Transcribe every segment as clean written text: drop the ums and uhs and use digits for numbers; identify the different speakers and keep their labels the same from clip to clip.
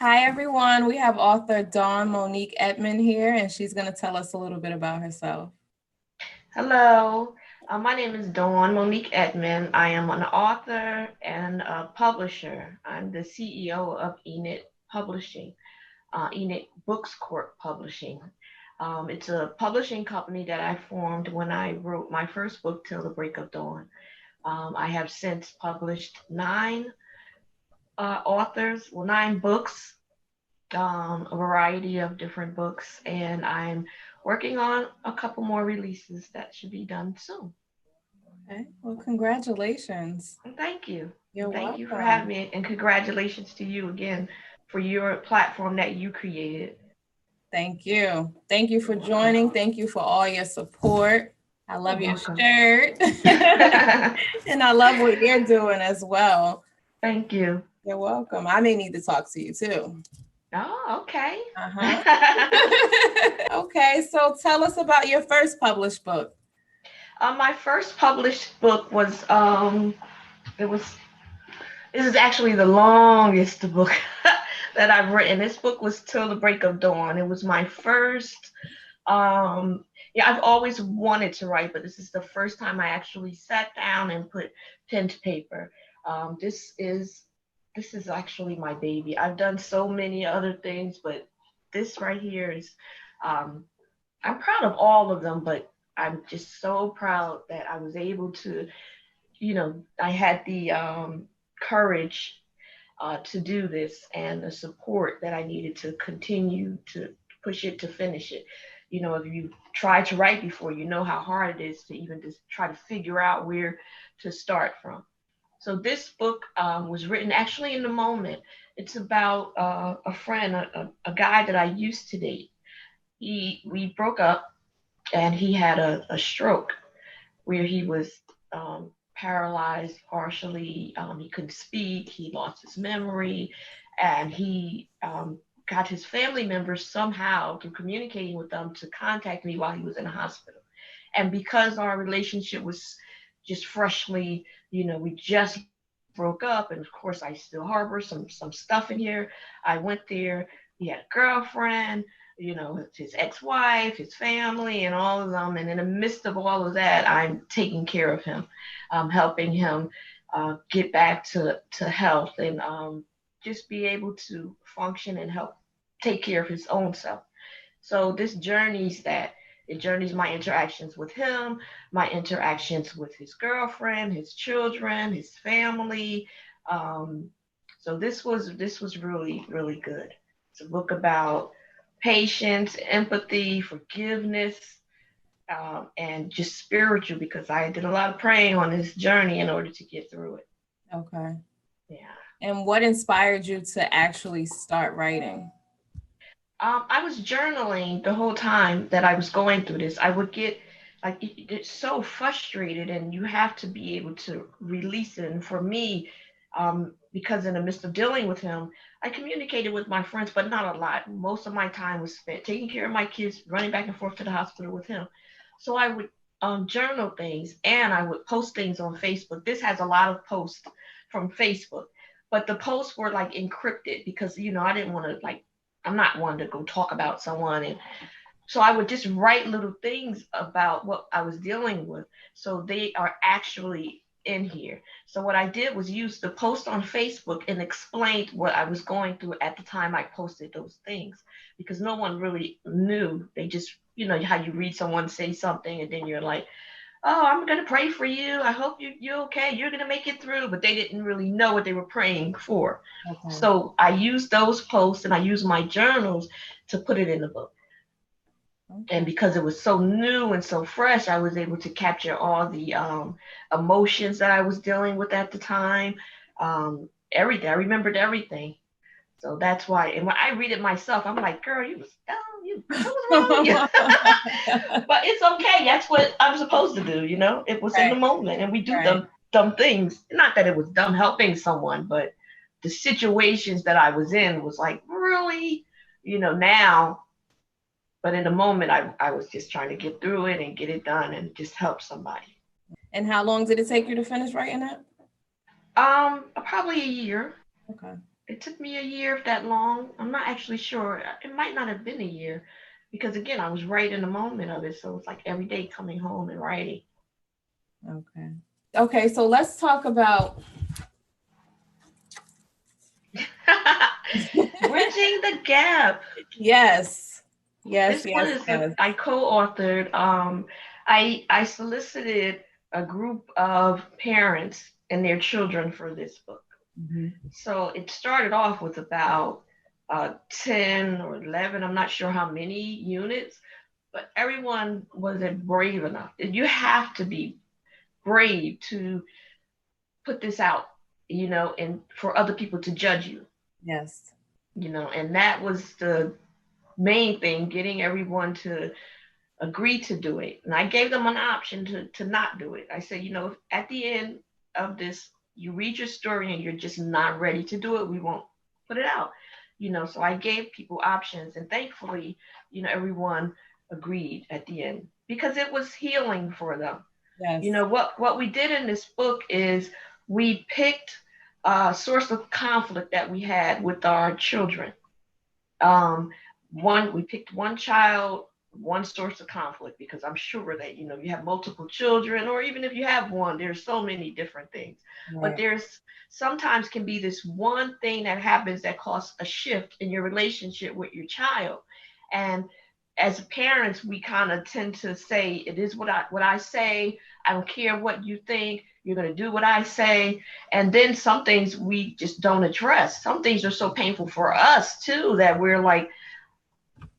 Speaker 1: Hi, everyone. We have author Monique Edmond here, and she's going to tell us a little bit about herself.
Speaker 2: Hello, my name is Dawn Monique Edmond. I am an author and a publisher. I'm the CEO of Enid Publishing, Enid Books Corp Publishing. It's a publishing company that I formed when I wrote my first book, Till the Break of Dawn. I have since published nine books, a variety of different books, and I'm working on a couple more releases that should be done soon.
Speaker 1: Okay. Well, congratulations.
Speaker 2: Thank you.
Speaker 1: You're
Speaker 2: Thank you for having
Speaker 1: welcome.
Speaker 2: me, and congratulations to you again for your platform that you created.
Speaker 1: Thank you. Thank you for
Speaker 2: You're welcome.
Speaker 1: joining. Thank you for all your support. I
Speaker 2: You're
Speaker 1: love your
Speaker 2: welcome.
Speaker 1: shirt, and I love what you're doing as well.
Speaker 2: Thank you.
Speaker 1: You're welcome. I may need to talk to you too.
Speaker 2: Oh, okay.
Speaker 1: Uh-huh. Okay, so tell us about your first published book.
Speaker 2: My first published book was it was this is actually the longest book that I've written. This book was Till the Break of Dawn. It was my first. Yeah, I've always wanted to write, but this is the first time I actually sat down and put pen to paper. Um, this is this is actually my baby. I've done so many other things, but this right here is. Um, I'm proud of all of them, but I'm just so proud that I was able to. I had the courage to do this and the support that I needed to continue to push it to finish it. If you try to write before, you know how hard it is to even just try to figure out where to start from. So this book was written actually in the moment. It's about a friend, a guy that I used to date. We broke up, and he had a stroke where he was paralyzed partially. He couldn't speak. He lost his memory, and he got his family members somehow through communicating with them to contact me while he was in the hospital. And because our relationship was just freshly, we just broke up, and of course I still harbor some stuff in here. I went there. He had a girlfriend, his ex-wife, his family, and all of them. And in the midst of all of that, I'm taking care of him, helping him get back to health, and just be able to function and help take care of his own self. So this journeys that it journeys my interactions with him, my interactions with his girlfriend, his children, his family. Um, so this was really really good. It's a book about patience, empathy, forgiveness, and just spiritual, because I did a lot of praying on this journey in order to get through it.
Speaker 1: Okay.
Speaker 2: Yeah.
Speaker 1: And what inspired you to actually start writing?
Speaker 2: I was journaling the whole time that I was going through this. I would get like it's so frustrated, and you have to be able to release it. And for me, because in the midst of dealing with him, I communicated with my friends, but not a lot. Most of my time was spent taking care of my kids, running back and forth to the hospital with him. So I would journal things, and I would post things on Facebook. This has a lot of posts from Facebook, but the posts were like encrypted because I didn't want to like I'm not one to go talk about someone. And so I would just write little things about what I was dealing with. So they are actually in here. So what I did was use the post on Facebook and explained what I was going through at the time I posted those things, because no one really knew. They just, how you read someone say something and then you're like, oh, I'm going to pray for you. I hope you're okay. You're going to make it through. But they didn't really know what they were praying for.
Speaker 1: Okay.
Speaker 2: So I used those posts and I used my journals to put it in the book. And
Speaker 1: Okay.
Speaker 2: because it was so new and so fresh, I was able to capture all the emotions that I was dealing with at the time. Everything. I remembered everything. So that's why. And when I read it myself, I'm like, girl, you was dumb. What was wrong with you? But it's okay. That's what I'm supposed to do. It was in the
Speaker 1: Right.
Speaker 2: moment, and we do
Speaker 1: Right.
Speaker 2: dumb things. Not that it was dumb helping someone, but the situations that I was in was like, really, now. But in the moment, I was just trying to get through it and get it done and just help somebody.
Speaker 1: And how long did it take you to finish writing it?
Speaker 2: Probably a year.
Speaker 1: Okay.
Speaker 2: It took me a year, if that long. I'm not actually sure. It might not have been a year because, again, I was right in the moment of it. So it's like every day coming home and writing.
Speaker 1: Okay. Okay, so let's talk about
Speaker 2: Bridging the Gap.
Speaker 1: yes. Yes,
Speaker 2: This one
Speaker 1: yes,
Speaker 2: is
Speaker 1: yes.
Speaker 2: I co-authored. I solicited a group of parents and their children for this book.
Speaker 1: Mhm.
Speaker 2: So it started off with about 10 or 11, I'm not sure how many units, but everyone wasn't brave enough. You have to be brave to put this out, and for other people to judge you,
Speaker 1: Yes.
Speaker 2: and that was the main thing, getting everyone to agree to do it. And I gave them an option to not do it. I said, if at the end of this, you read your story and you're just not ready to do it, we won't put it out. So I gave people options, and thankfully, everyone agreed at the end because it was healing for them.
Speaker 1: Yes.
Speaker 2: What we did in this book is we picked a source of conflict that we had with our children. um, we picked one child, one source of conflict, because I'm sure that you have multiple children, or even if you have one, there's so many different things. But
Speaker 1: Right.
Speaker 2: there's sometimes can be this one thing that happens that causes a shift in your relationship with your child. And as parents, we kind of tend to say, it is what I say. I don't care what you think. You're going to do what I say. And then some things we just don't address. Some things are so painful for us too that we're like,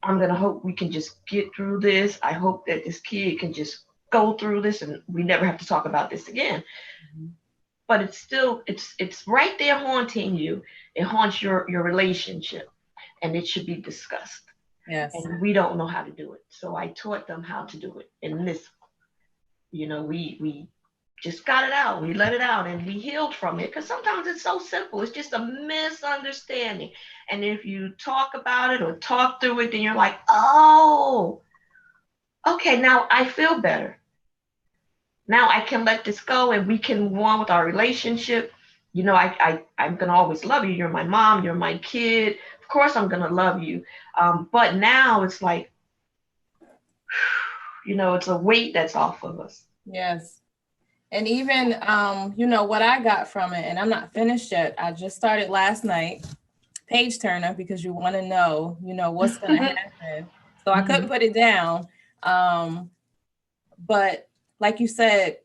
Speaker 2: I'm going to hope we can just get through this. I hope that this kid can just go through this and we never have to talk about this again.
Speaker 1: Mhm.
Speaker 2: But it's still, it's right there haunting you. It haunts your relationship, and it should be discussed.
Speaker 1: Yes.
Speaker 2: And we don't know how to do it. So I taught them how to do it in this. We just got it out. We let it out and we healed from it, because sometimes it's so simple. It's just a misunderstanding. And if you talk about it or talk through it, then you're like, oh, okay, now I feel better. Now I can let this go and we can move on with our relationship. I'm gonna always love you. You're my mom, you're my kid. Of course I'm gonna love you. But now it's like, it's a weight that's off of us.
Speaker 1: Yes. And even what I got from it, and I'm not finished yet. I just started last night, page turner, because you want to know, what's gonna happen. So I couldn't
Speaker 2: Mhm.
Speaker 1: put it down. But like you said,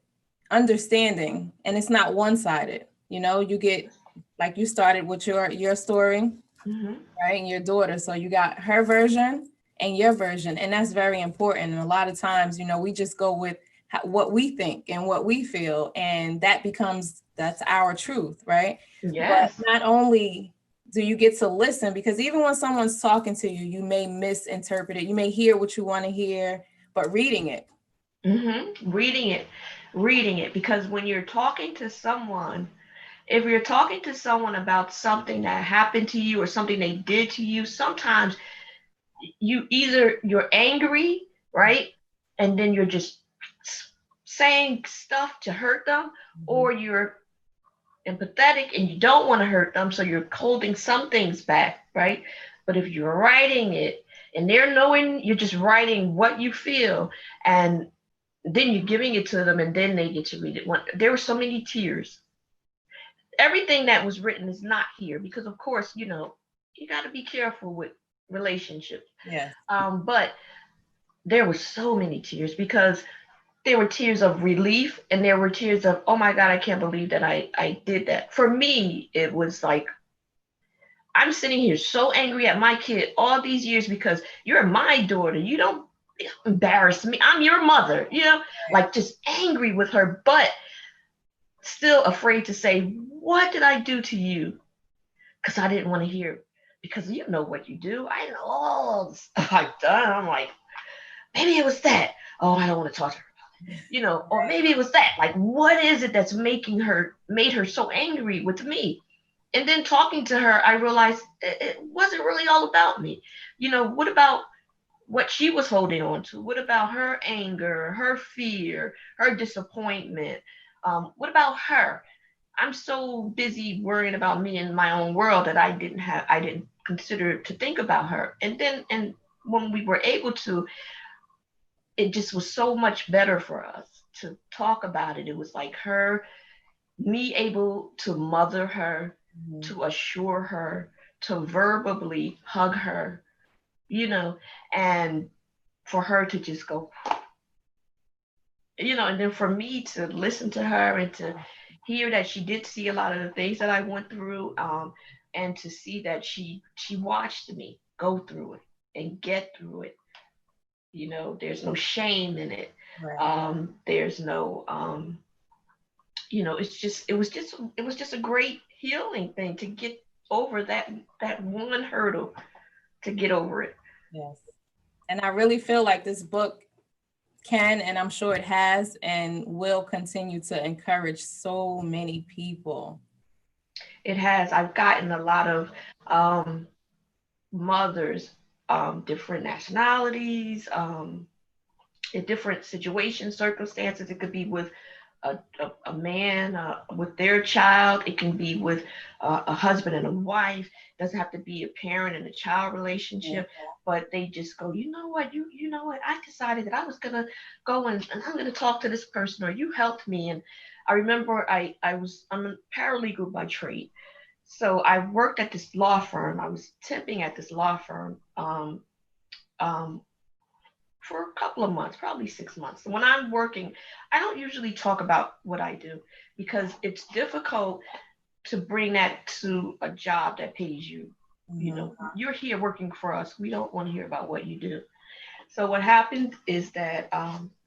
Speaker 1: understanding, and it's not one-sided. You get, like, you started with your story,
Speaker 2: Mhm.
Speaker 1: right? And your daughter. So you got her version and your version. And that's very important. And a lot of times, we just go with what we think and what we feel. And that's our truth, right? But
Speaker 2: Yes.
Speaker 1: not only do you get to listen, because even when someone's talking to you, you may misinterpret it. You may hear what you want to hear, but reading it.
Speaker 2: Reading it, because when you're talking to someone, if you're talking to someone about something that happened to you or something they did to you, sometimes you're angry, right? And then you're just saying stuff to hurt them,
Speaker 1: Mhm.
Speaker 2: or you're empathetic and you don't want to hurt them, so you're holding some things back, right? But if you're writing it and they're knowing you're just writing what you feel, and then you're giving it to them, and then they get to read it. There were so many tears. Everything that was written is not here because, of course, you got to be careful with relationships.
Speaker 1: Yes.
Speaker 2: But there were so many tears, because there were tears of relief and there were tears of, oh my God, I can't believe that I did that. For me, it was like, I'm sitting here so angry at my kid all these years because you're my daughter. You don't embarrass me. I'm your mother, like just angry with her, but still afraid to say, what did I do to you? Because I didn't want to hear, because you know what you do. I know all the stuff I've done. I'm like, maybe it was that. Oh, I don't want to talk to her. Or
Speaker 1: Right.
Speaker 2: maybe it was that. Like, what is it that's made her so angry with me? And then talking to her, I realized it wasn't really all about me. What about what she was holding on to? What about her anger, her fear, her disappointment? What about her? I'm so busy worrying about me and my own world that I didn't consider to think about her. And when we were able to, it just was so much better for us to talk about it. It was like me able to mother her,
Speaker 1: Mhm.
Speaker 2: to assure her, to verbally hug her, you know, and for her to just go, and then for me to listen to her and to hear that she did see a lot of the things that I went through, and to see that she watched me go through it and get through it. There's no shame in it.
Speaker 1: Right.
Speaker 2: There's no, it was just a great healing thing to get over that one hurdle, to get over it.
Speaker 1: Yes. And I really feel like this book can, and I'm sure it has and will continue to encourage so many people.
Speaker 2: It has. I've gotten a lot of mothers, different nationalities, in different situations, circumstances. It could be with a man with their child. It can be with a husband and a wife. It doesn't have to be a parent and a child
Speaker 1: Yeah.
Speaker 2: relationship. But they just go, you know what, you know what? I decided that I was gonna go and I'm gonna talk to this person, or you helped me. And I remember I'm a paralegal by trade, so I worked at this law firm. I was temping at this law firm. Um, for a couple of months, probably 6 months. When I'm working, I don't usually talk about what I do because it's difficult to bring that to a job that pays you.
Speaker 1: Mhm.
Speaker 2: You're here working for us. We don't want to hear about what you do. So what happened is that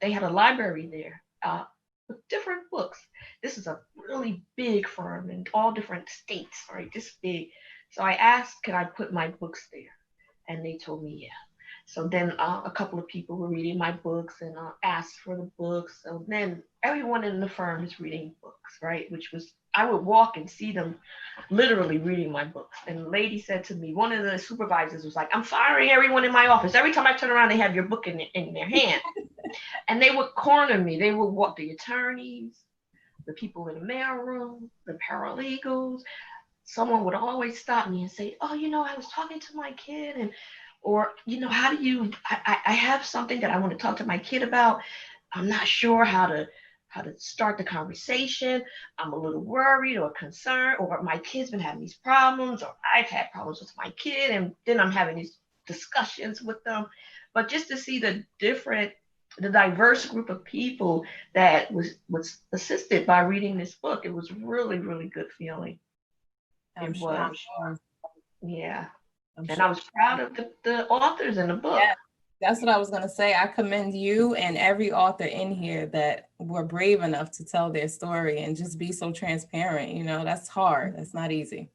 Speaker 2: they had a library there with different books. This is a really big firm in all different states, right? This big. So I asked, could I put my books there? And they told me, yeah. So then a couple of people were reading my books and asked for the books. So then everyone in the firm is reading books, right? Which was, I would walk and see them literally reading my books. And the lady said to me, one of the supervisors was like, I'm firing everyone in my office. Every time I turn around, they have your book in their hand. And they would corner me. They would walk the attorneys, the people in the mailroom, the paralegals. Someone would always stop me and say, oh, I was talking to my kid, and or how do you I have something that I want to talk to my kid about. I'm not sure how to start the conversation. I'm a little worried or concerned, or my kid's been having these problems, or I've had problems with my kid, and then I'm having these discussions with them. But just to see the diverse group of people that was assisted by reading this book, it was really, really good feeling.
Speaker 1: I'm
Speaker 2: It
Speaker 1: sure.
Speaker 2: was. Yeah.
Speaker 1: I'm
Speaker 2: And I
Speaker 1: sure.
Speaker 2: was proud of the authors in the book.
Speaker 1: Yeah, that's what I was going to say. I commend you and every author in here that were brave enough to tell their story and just be so transparent. That's hard. That's not easy.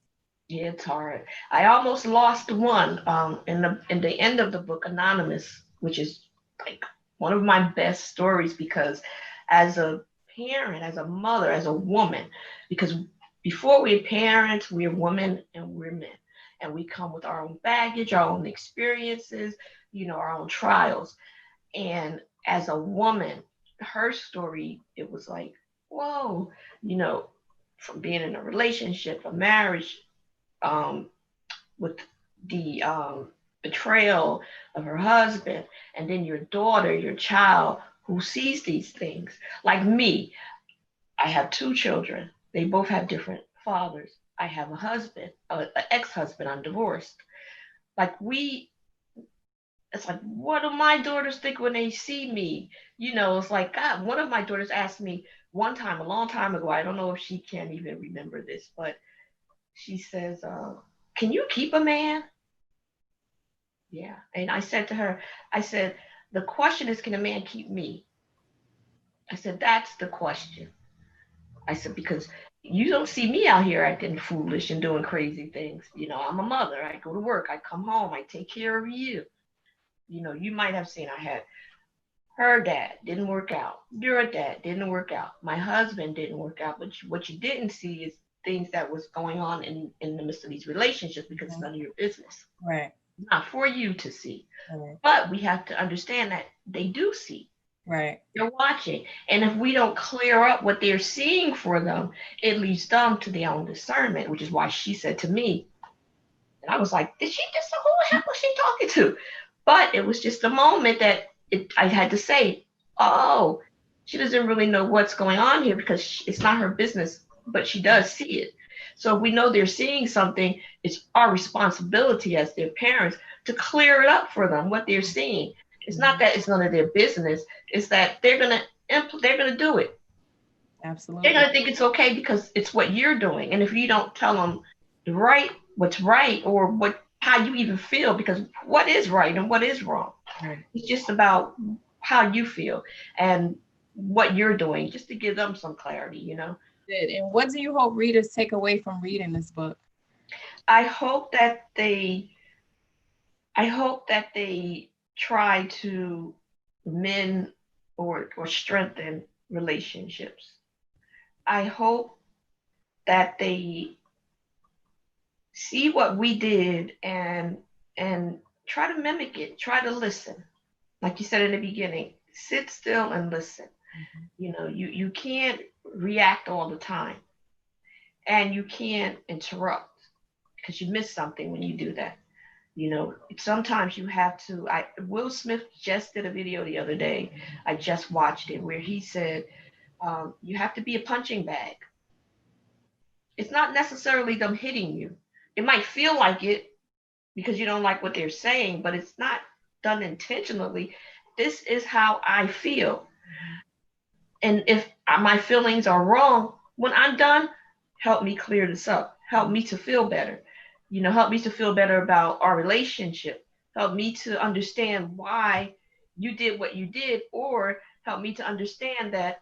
Speaker 2: Yeah, it's hard. I almost lost one in the end of the book, Anonymous, which is like one of my best stories, because as a parent, as a mother, as a woman, because before we're parents, we're women and we're men. And we come with our own baggage, our own experiences, our own trials. And as a woman, her story, it was like, whoa, you know, from being in a relationship, a marriage, um, with the betrayal of her husband, and then your daughter, your child, who sees these things. Like me, I have two children. They both have different fathers. I have a husband, an ex-husband. I'm divorced. Like it's like, what do my daughters think when they see me? It's like, God, one of my daughters asked me one time, a long time ago, I don't know if she can even remember this, but she says, can you keep a man? Yeah. And I said to her, I said, the question is, can a man keep me? I said, that's the question. I said, because you don't see me out here acting foolish and doing crazy things. I'm a mother. I go to work. I come home. I take care of you. You might have seen I had her dad didn't work out. Your dad didn't work out. My husband didn't work out. But what you didn't see is things that was going on in the midst of these relationships, because it's
Speaker 1: Mhm.
Speaker 2: none of your business.
Speaker 1: Right.
Speaker 2: Not for you to see.
Speaker 1: Right.
Speaker 2: But we have to understand that they do see.
Speaker 1: Right.
Speaker 2: They're watching. And if we don't clear up what they're seeing for them, it leaves them to their own discernment, which is why she said to me, and I was like, did she just, who the hell was she talking to? But it was just a moment that I had to say, oh, she doesn't really know what's going on here because it's not her business, but she does see it. So if we know they're seeing something, it's our responsibility as their parents to clear it up for them, what they're seeing. It's not that it's none of their business. It's that they're gonna do it. They're
Speaker 1: Absolutely.
Speaker 2: gonna think it's okay because it's what you're doing. And if you don't tell them what's right, or what how you even feel, because what is right and what is wrong,
Speaker 1: Right.
Speaker 2: it's just about how you feel and what you're doing, just to give them some clarity, you know.
Speaker 1: Good. And what do you hope readers take away from reading this book?
Speaker 2: I hope that they I hope that they try to mend or strengthen relationships. I hope that they see what we did and try to mimic it, try to listen. Like you said in the beginning, sit still and listen.
Speaker 1: Mhm.
Speaker 2: You know, you can't react all the time, and you can't interrupt because you miss something when you do that. You know, sometimes you have to. Will Smith just did a video the other day. I just watched it where he said you have to be a punching bag. It's not necessarily them hitting you. It might feel like it because you don't like what they're saying, but it's not done intentionally. This is how I feel. And if my feelings are wrong, when I'm done, help me clear this up. Help me to feel better. You know, help me to feel better about our relationship. Help me to understand why you did what you did, or help me to understand that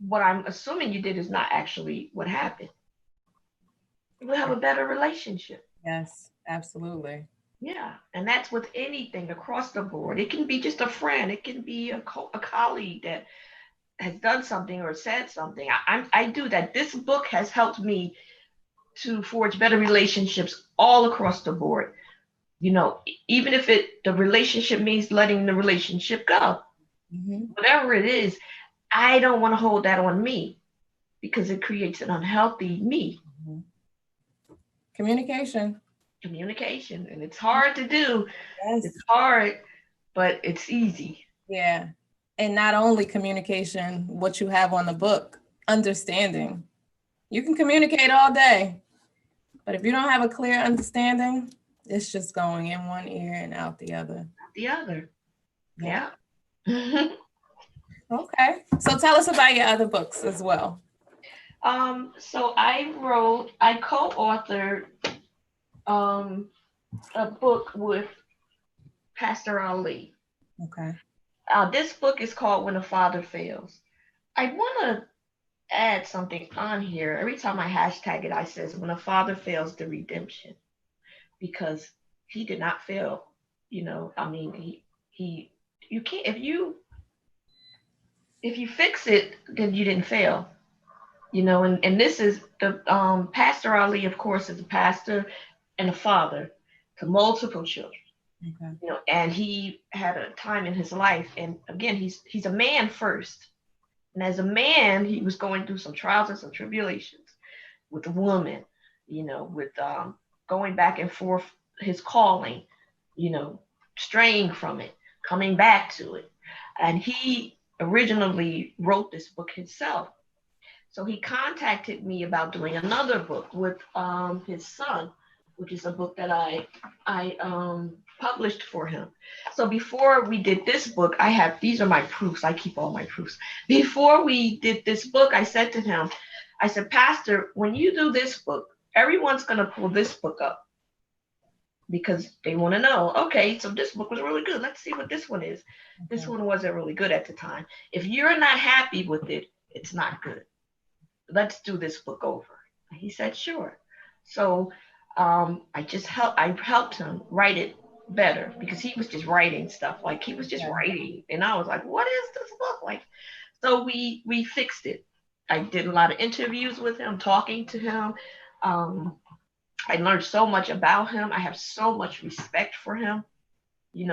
Speaker 2: what I'm assuming you did is not actually what happened. We'll have a better relationship.
Speaker 1: Yes, absolutely.
Speaker 2: Yeah, and that's with anything across the board. It can be just a friend. It can be a colleague that has done something or said something. I do that. This book has helped me to forge better relationships all across the board. You know, even if the relationship means letting the relationship go,
Speaker 1: Hmm.
Speaker 2: whatever it is, I don't want to hold that on me because it creates an unhealthy me.
Speaker 1: Communication.
Speaker 2: Communication, and it's hard to do. It's
Speaker 1: Yes.
Speaker 2: hard, but it's easy.
Speaker 1: Yeah. And not only communication, what you have on the book, understanding. You can communicate all day, but if you don't have a clear understanding, it's just going in one ear and out the other.
Speaker 2: The other,
Speaker 1: Yeah.
Speaker 2: yeah.
Speaker 1: Okay. So tell us about your other books as well.
Speaker 2: So I co-authored um, a book with Pastor Ali.
Speaker 1: Okay.
Speaker 2: This book is called When a Father Fails. I want to add something on here. Every time I hashtag it, I says When a Father Fails, the Redemption, because he did not fail. You know, I mean, he you can't if you fix it, then you didn't fail. You know, and this is the Pastor Ali, of course, is a pastor and a father to multiple children.
Speaker 1: Okay.
Speaker 2: You know, and he had a time in his life, and again, he's a man first, and as a man, he was going through some trials and some tribulations with a woman, you know, with going back and forth his calling, you know, straying from it, coming back to it, and he originally wrote this book himself. So he contacted me about doing another book with his son, which is a book that I published for him. So before we did this book, I have these are my proofs. I keep all my proofs. Before we did this book, I said to him, I said, Pastor, when you do this book, everyone's gonna pull this book up because they want to know, okay, so this book was really good. Let's see what this one is. This
Speaker 1: Okay.
Speaker 2: one wasn't really good at the time. If you're not happy with it, it's not good. Let's do this book over. He said, sure. So I helped him write it better because he was just writing stuff. Like he was just
Speaker 1: Okay.
Speaker 2: writing. And I was like, what is this book like? So we fixed it. I did a lot of interviews with him, talking to him. Um, I learned so much about him. I have so much respect for him.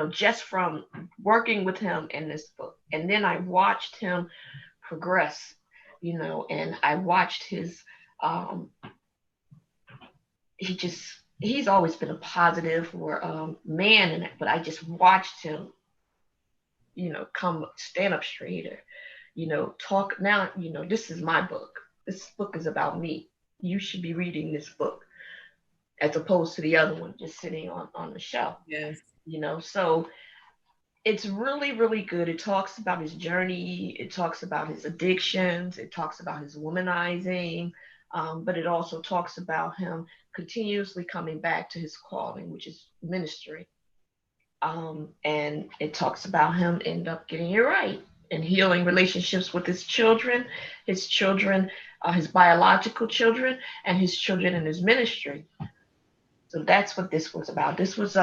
Speaker 2: just from working with him in this book. And then I watched him progress, and I watched his, um, he's always been a positive or man in it, but I just watched him, come stand up straighter, talk now, this is my book. This book is about me. You should be reading this book as opposed to the other one just sitting on the shelf,
Speaker 1: Yes.
Speaker 2: So it's really, really good. It talks about his journey. It talks about his addictions. It talks about his womanizing. But it also talks about him continuously coming back to his calling, which is ministry. And it talks about him end up getting it right and healing relationships with his children, his biological children, and his children in his ministry. So that's what this was about. This was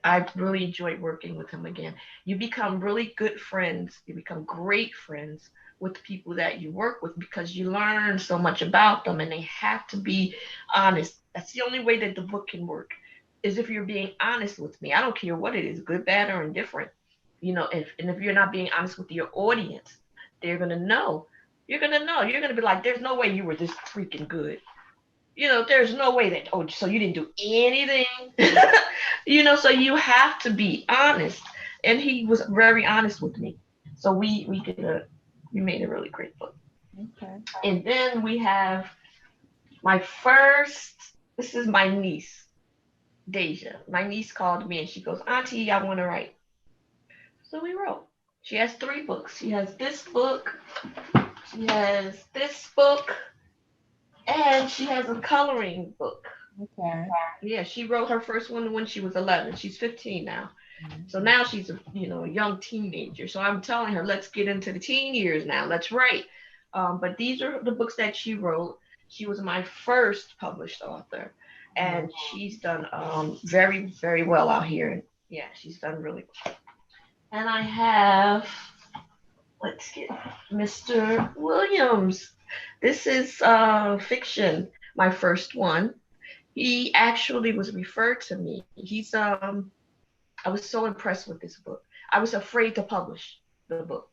Speaker 2: I really enjoyed working with him again. You become really good friends. You become great friends with people that you work with because you learn so much about them and they have to be honest. That's the only way that the book can work is if you're being honest with me. I don't care what it is, good, bad, or indifferent. If you're not being honest with your audience, they're gonna know. You're gonna know. You're gonna be like, there's no way you were this freaking good. There's no way that, oh, so you didn't do anything. So you have to be honest. And he was very honest with me. So we made a really great book.
Speaker 1: Okay.
Speaker 2: And then we have my first, this is my niece, Deja. My niece called me and she goes, Auntie, I want to write. So we wrote. She has 3 books. She has this book, she has this book, and she has a coloring book.
Speaker 1: Okay.
Speaker 2: Yeah, she wrote her first one when she was 11. She's 15 now. So now she's a young teenager. So I'm telling her, let's get into the teen years now. Let's write. But these are the books that she wrote. She was my first published author, and she's done very, very well out here. Yeah, she's done really well. And I have, let's get Mr. Williams. This is fiction, my first one. He actually was referred to me. I was so impressed with this book. I was afraid to publish the book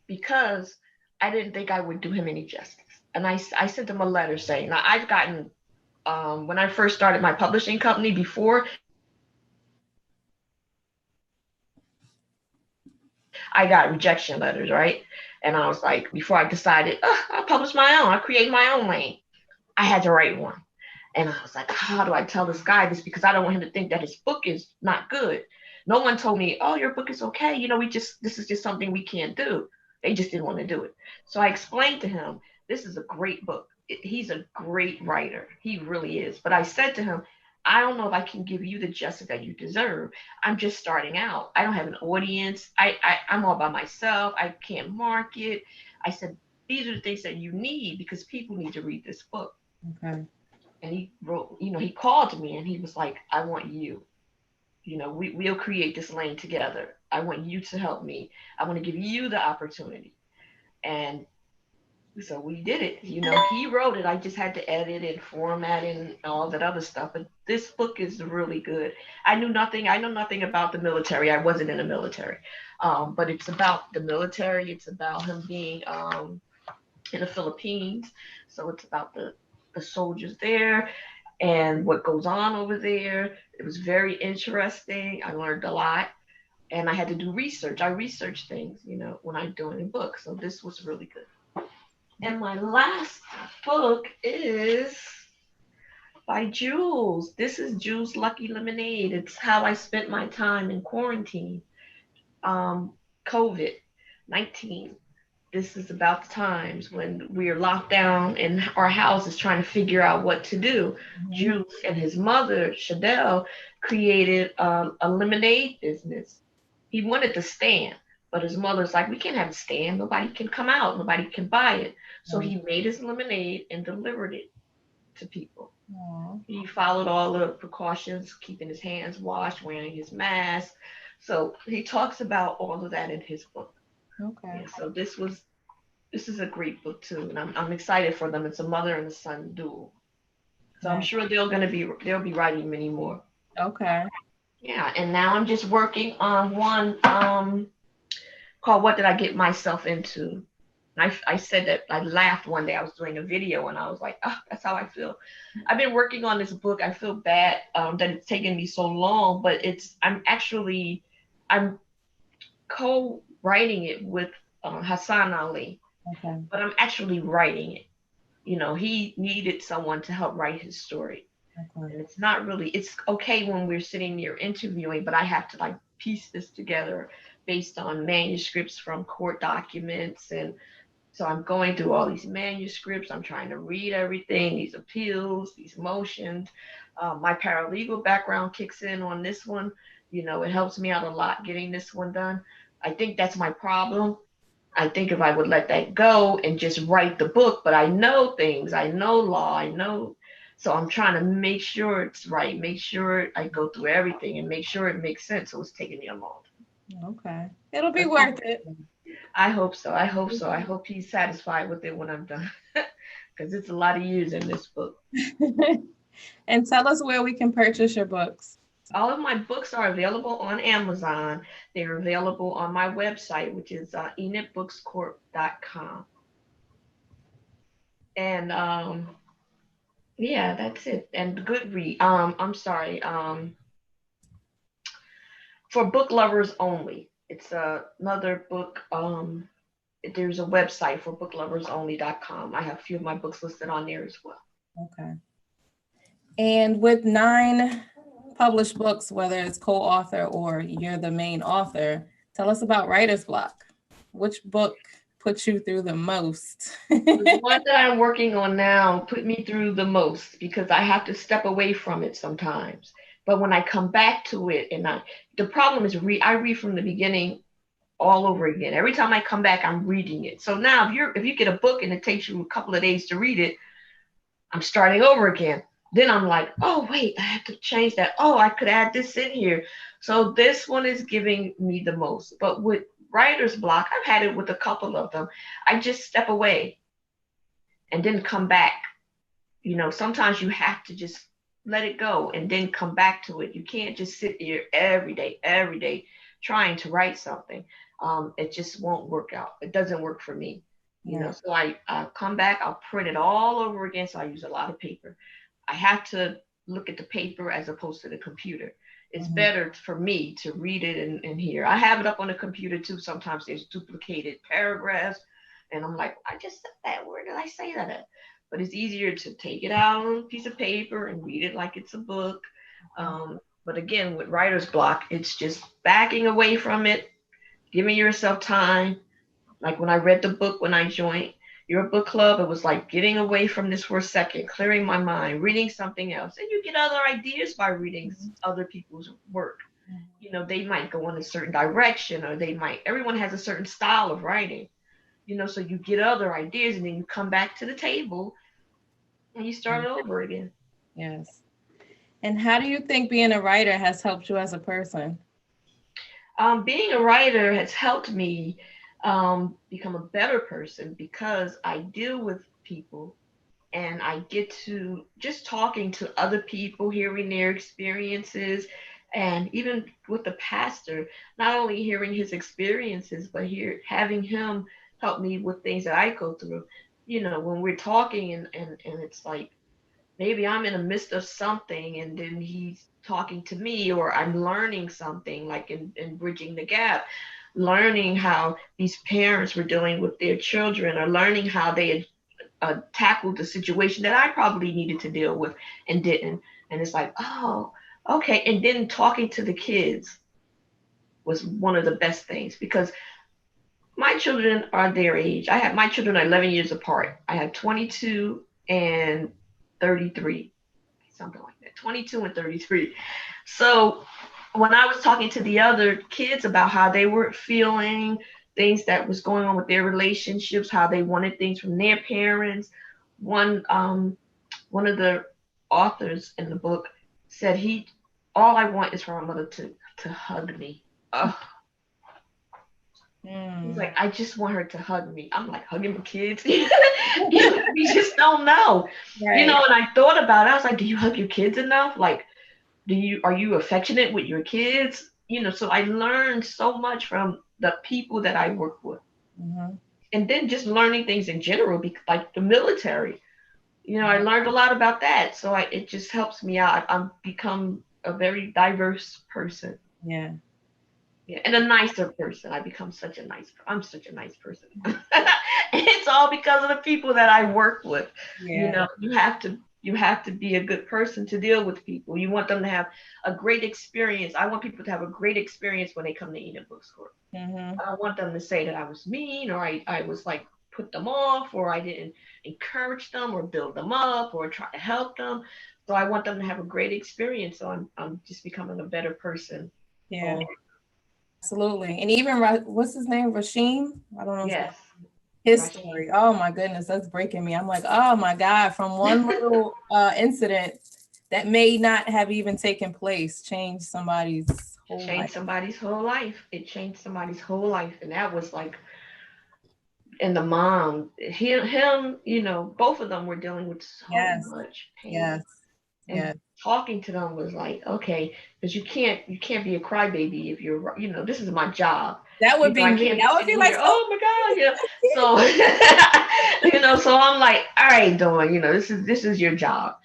Speaker 2: because I didn't think I would do him any justice. And I sent him a letter saying, now I've gotten, when I first started my publishing company before, I got rejection letters, right? And I was like, before I decided, I'll publish my own, I'll create my own lane. I had to write one. And I was like, how do I tell this guy this? Because I don't want him to think that his book is not good. No one told me, oh, your book is okay. This is just something we can't do. They just didn't want to do it. So I explained to him, this is a great book. He's a great writer. He really is. But I said to him, I don't know if I can give you the justice that you deserve. I'm just starting out. I don't have an audience. I'm all by myself. I can't market. I said, these are the things that you need because people need to read this book.
Speaker 1: Okay.
Speaker 2: And he wrote, he called me and he was like, I want you. We'll create this lane together. I want you to help me. I want to give you the opportunity. And so we did it. He wrote it. I just had to edit and format and all that other stuff. But this book is really good. I know nothing about the military. I wasn't in the military. But it's about the military. It's about him being in the Philippines. So it's about the soldiers there and what goes on over there. It was very interesting. I learned a lot. And I had to do research. I research things, when I'm doing a book. So this was really good. And my last book is by Jules. This is Jules' Lucky Lemonade. It's how I spent my time in quarantine. COVID-19. This is about the times when we are locked down in our houses trying to figure out what to do. Jules and his mother, Shadell, created a lemonade business. He wanted to stand, but his mother's like, we can't have a stand. Nobody can come out. Nobody can buy it. So he made his lemonade and delivered it to people. Aww. He followed all the precautions, keeping his hands washed, wearing his mask. So he talks about all of that in his book.
Speaker 1: Okay.
Speaker 2: Yeah, so this is a great book too, and I'm excited for them. It's a mother and a son duel. So I'm sure they'll be writing many more.
Speaker 1: Okay.
Speaker 2: Yeah, and now I'm just working on one called "What Did I Get Myself Into?" I said that I laughed one day. I was doing a video and I was like, oh, that's how I feel. I've been working on this book. I feel bad that it's taken me so long, but I'm co-writing it with Hassan Ali,
Speaker 1: Okay.
Speaker 2: but I'm actually writing it. You know, he needed someone to help write his story.
Speaker 1: Okay.
Speaker 2: And it's not really, it's okay when we're sitting here interviewing, but I have to like piece this together based on manuscripts from court documents. And so I'm going through all these manuscripts. I'm trying to read everything, these appeals, these motions. My paralegal background kicks in on this one. You know, it helps me out a lot getting this one done. I think that's my problem. I think if I would let that go and just write the book, but I know things, I know law, I know. So I'm trying to make sure it's right, make sure I go through everything and make sure it makes sense. So it's taking me a long
Speaker 1: Okay. It'll be
Speaker 2: time.
Speaker 1: worth it.
Speaker 2: I hope so. I hope so. I hope he's satisfied with it when I'm done. Because it's a lot of years in this book.
Speaker 1: And tell us where we can purchase your books.
Speaker 2: All of my books are available on Amazon. They're available on my website, which is enidbookscorp.com. And yeah, that's it. And Goodread. I'm sorry. For book lovers only. It's another book. There's a website for bookloversonly.com. I have a few of my books listed on there as well.
Speaker 1: Okay. And with 9 published books, whether it's co-author or you're the main author, tell us about writer's block. Which book put you through the most?
Speaker 2: The one that I'm working on now put me through the most because I have to step away from it sometimes. But when I come back to it, the problem is I read from the beginning all over again. Every time I come back, I'm reading it. So now if you get a book and it takes you a couple of days to read it, I'm starting over again. Then I'm like, oh wait, I have to change that. Oh, I could add this in here. So this one is giving me the most. But with writer's block, I've had it with a couple of them. I just step away and then come back. You know, sometimes you have to just let it go and then come back to it. You can't just sit here every day trying to write something. It just won't work out. It doesn't work for me. You know, so I come back, I'll print it all over again. So I use a lot of paper. I have to look at the paper as opposed to the computer. It's better for me to read it in here. I have it up on the computer too. Sometimes there's duplicated paragraphs. And I'm like, I just said that. Where did I say that at? But it's easier to take it out on a piece of paper and read it like it's a book. But again, with writer's block, it's just backing away from it, giving yourself time. Like when I read the book, when I joined your book club, it was like getting away from this for a second, clearing my mind, reading something else. And you get other ideas by reading other people's work. You know, they might go in a certain direction or everyone has a certain style of writing, you know, so you get other ideas and then you come back to the table and you start over again.
Speaker 1: Yes. And how do you think being a writer has helped you as a person?
Speaker 2: Being a writer has helped me become a better person because I deal with people and I get to just talking to other people, hearing their experiences, and even with the pastor, not only hearing his experiences, but having him help me with things that I go through. You know, when we're talking and it's like maybe I'm in the midst of something and then he's talking to me, or I'm learning something like in bridging the gap, learning how these parents were dealing with their children, or learning how they had tackled the situation that I probably needed to deal with and didn't. And it's like, oh, okay. And then talking to the kids was one of the best things because my children are their age. My children are 11 years apart. I have 22 and 33, something like that, 22 and 33. So when I was talking to the other kids about how they were feeling, things that was going on with their relationships, how they wanted things from their parents, one of the authors in the book said all I want is for my mother to hug me. Ugh. He's like, I just want her to hug me. I'm like, hugging my kids? You just don't know. Right. You know, and I thought about it. I was like, do you hug your kids enough? Like, Are you affectionate with your kids? So I learned so much from the people that I work with.
Speaker 1: Mhm.
Speaker 2: And then just learning things in general, like the military. I
Speaker 1: Yeah.
Speaker 2: learned a lot about that. So it just helps me out. I'm become a very diverse person.
Speaker 1: Yeah.
Speaker 2: Yeah, and a nicer person. I'm such a nice person. It's all because of the people that I work with.
Speaker 1: Yeah.
Speaker 2: You have to be a good person to deal with people. You want them to have a great experience. I want people to have a great experience when they come to Enid Bookstore.
Speaker 1: Hmm.
Speaker 2: I don't want them to say that I was mean, or I was like put them off, or I didn't encourage them or build them up or try to help them. So I want them to have a great experience. So I'm just becoming a better person.
Speaker 1: Yeah.
Speaker 2: Oh,
Speaker 1: Absolutely. And even what's his name? Rashim? I don't know
Speaker 2: yes,
Speaker 1: his
Speaker 2: Rashid.
Speaker 1: story. Oh my goodness, that's breaking me. I'm like, oh my God, from one little incident that may not have even taken place changed somebody's whole life.
Speaker 2: Changed somebody's whole life. It changed somebody's whole life, and that was like, and the mom, him, both of them were dealing with so
Speaker 1: Yes,
Speaker 2: much pain,
Speaker 1: yes,
Speaker 2: and
Speaker 1: yes.
Speaker 2: talking to them was like, okay, because you can't be a crybaby if you're, this is my job.
Speaker 1: That would be
Speaker 2: I
Speaker 1: me.
Speaker 2: can't be
Speaker 1: I would be
Speaker 2: sitting
Speaker 1: like,
Speaker 2: here, oh my God, So, so I'm like, all right, Dawn, this is your job.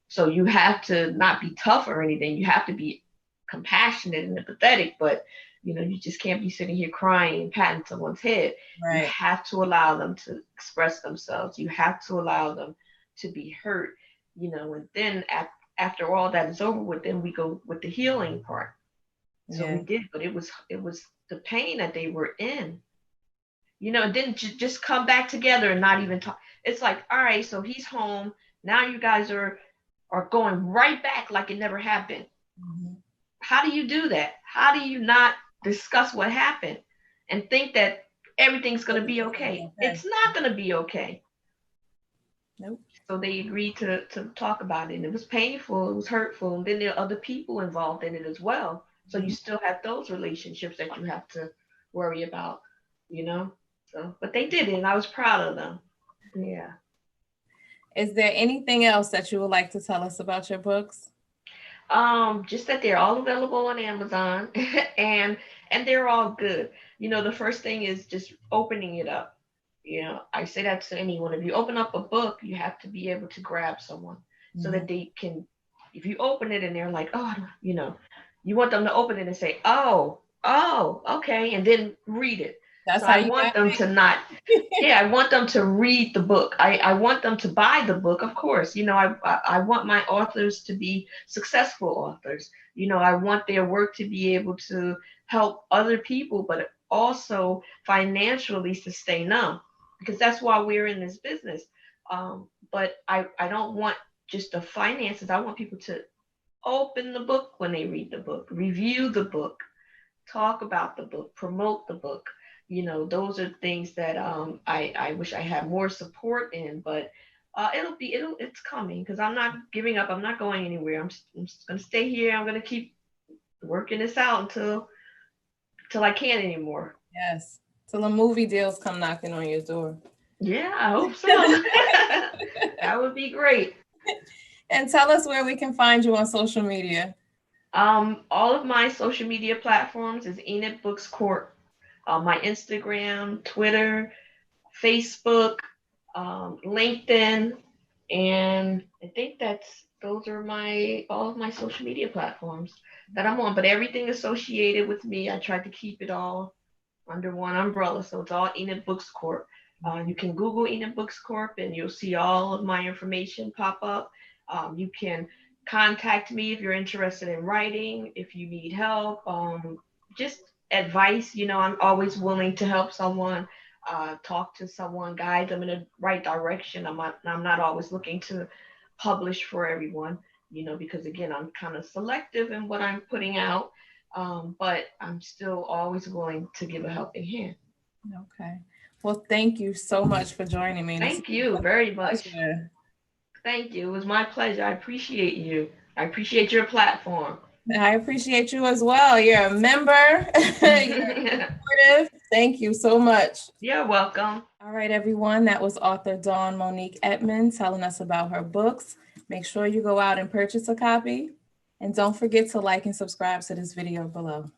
Speaker 2: So you have to not be tough or anything. You have to be compassionate and empathetic, but you just can't be sitting here crying and patting someone's head. You
Speaker 1: right.
Speaker 2: have to allow them to express themselves. You have to allow them to be hurt, and then after all that is over with, then we go with the healing part. So we
Speaker 1: Yeah.
Speaker 2: did, but it was the pain that they were in. It didn't just come back together and not even talk. It's like, all right, so he's home. Now you guys are going right back like it never happened.
Speaker 1: Mhm.
Speaker 2: How do you do that? How do you not discuss what happened and think that everything's going to be
Speaker 1: Everything's gonna be
Speaker 2: okay?
Speaker 1: okay.
Speaker 2: It's not going to be okay.
Speaker 1: Nope.
Speaker 2: So they agreed to talk about it. And it was painful, it was hurtful. And then there are other people involved in it as well. So you
Speaker 1: Mhm.
Speaker 2: still have those relationships that you have to worry about, you know? So, but they did it, and I was proud of them. Yeah.
Speaker 1: Is there anything else that you would like to tell us about your books?
Speaker 2: Just that they're all available on Amazon and they're all good. The first thing is just opening it up. I say that to anyone. If you open up a book, you have to be able to grab someone so
Speaker 1: Mhm.
Speaker 2: that they can, if you open it and they're like, oh, you want them to open it and say, oh, okay, and then read it. So
Speaker 1: That's how
Speaker 2: I
Speaker 1: you
Speaker 2: want
Speaker 1: got
Speaker 2: them to not,
Speaker 1: me.
Speaker 2: yeah, I want them to read the book. I want them to buy the book, of course. I want my authors to be successful authors. I want their work to be able to help other people, but also financially sustain them, because that's why we're in this business. But I don't want just the finances. I want people to open the book when they read the book, review the book, talk about the book, promote the book. Those are things that I wish I had more support in, but it's coming, because I'm not giving up. I'm not going anywhere. I'm just gonna stay here. I'm gonna keep working this out until I can't anymore.
Speaker 1: Yes. Till the movie deals come knocking on your door.
Speaker 2: Yeah, I hope so. That would be great.
Speaker 1: And tell us where we can find you on social media.
Speaker 2: All of my social media platforms is Enid Books Corp. My Instagram, Twitter, Facebook, LinkedIn, and I think those are my all of my social media platforms that I'm on. But everything associated with me, I try to keep it all under one umbrella. So it's all Enid Books Corp. You can Google Enid Books Corp and you'll see all of my information pop up. You can contact me if you're interested in writing, if you need help, just advice. I'm always willing to help someone, talk to someone, guide them in the right direction. I'm not always looking to publish for everyone, because again, I'm kind of selective in what I'm putting out, but I'm still always willing to give a helping hand.
Speaker 1: Okay. Well, thank you so much for joining me. This is
Speaker 2: Thank you very
Speaker 1: a
Speaker 2: much.
Speaker 1: pleasure.
Speaker 2: Thank you. It was my pleasure. I appreciate you. I appreciate your platform.
Speaker 1: I appreciate you as well. You're a member. You're supportive. Thank you so much.
Speaker 2: You're welcome.
Speaker 1: All right, everyone. That was author Monique Edmond telling us about her books. Make sure you go out and purchase a copy. And don't forget to like and subscribe to this video below.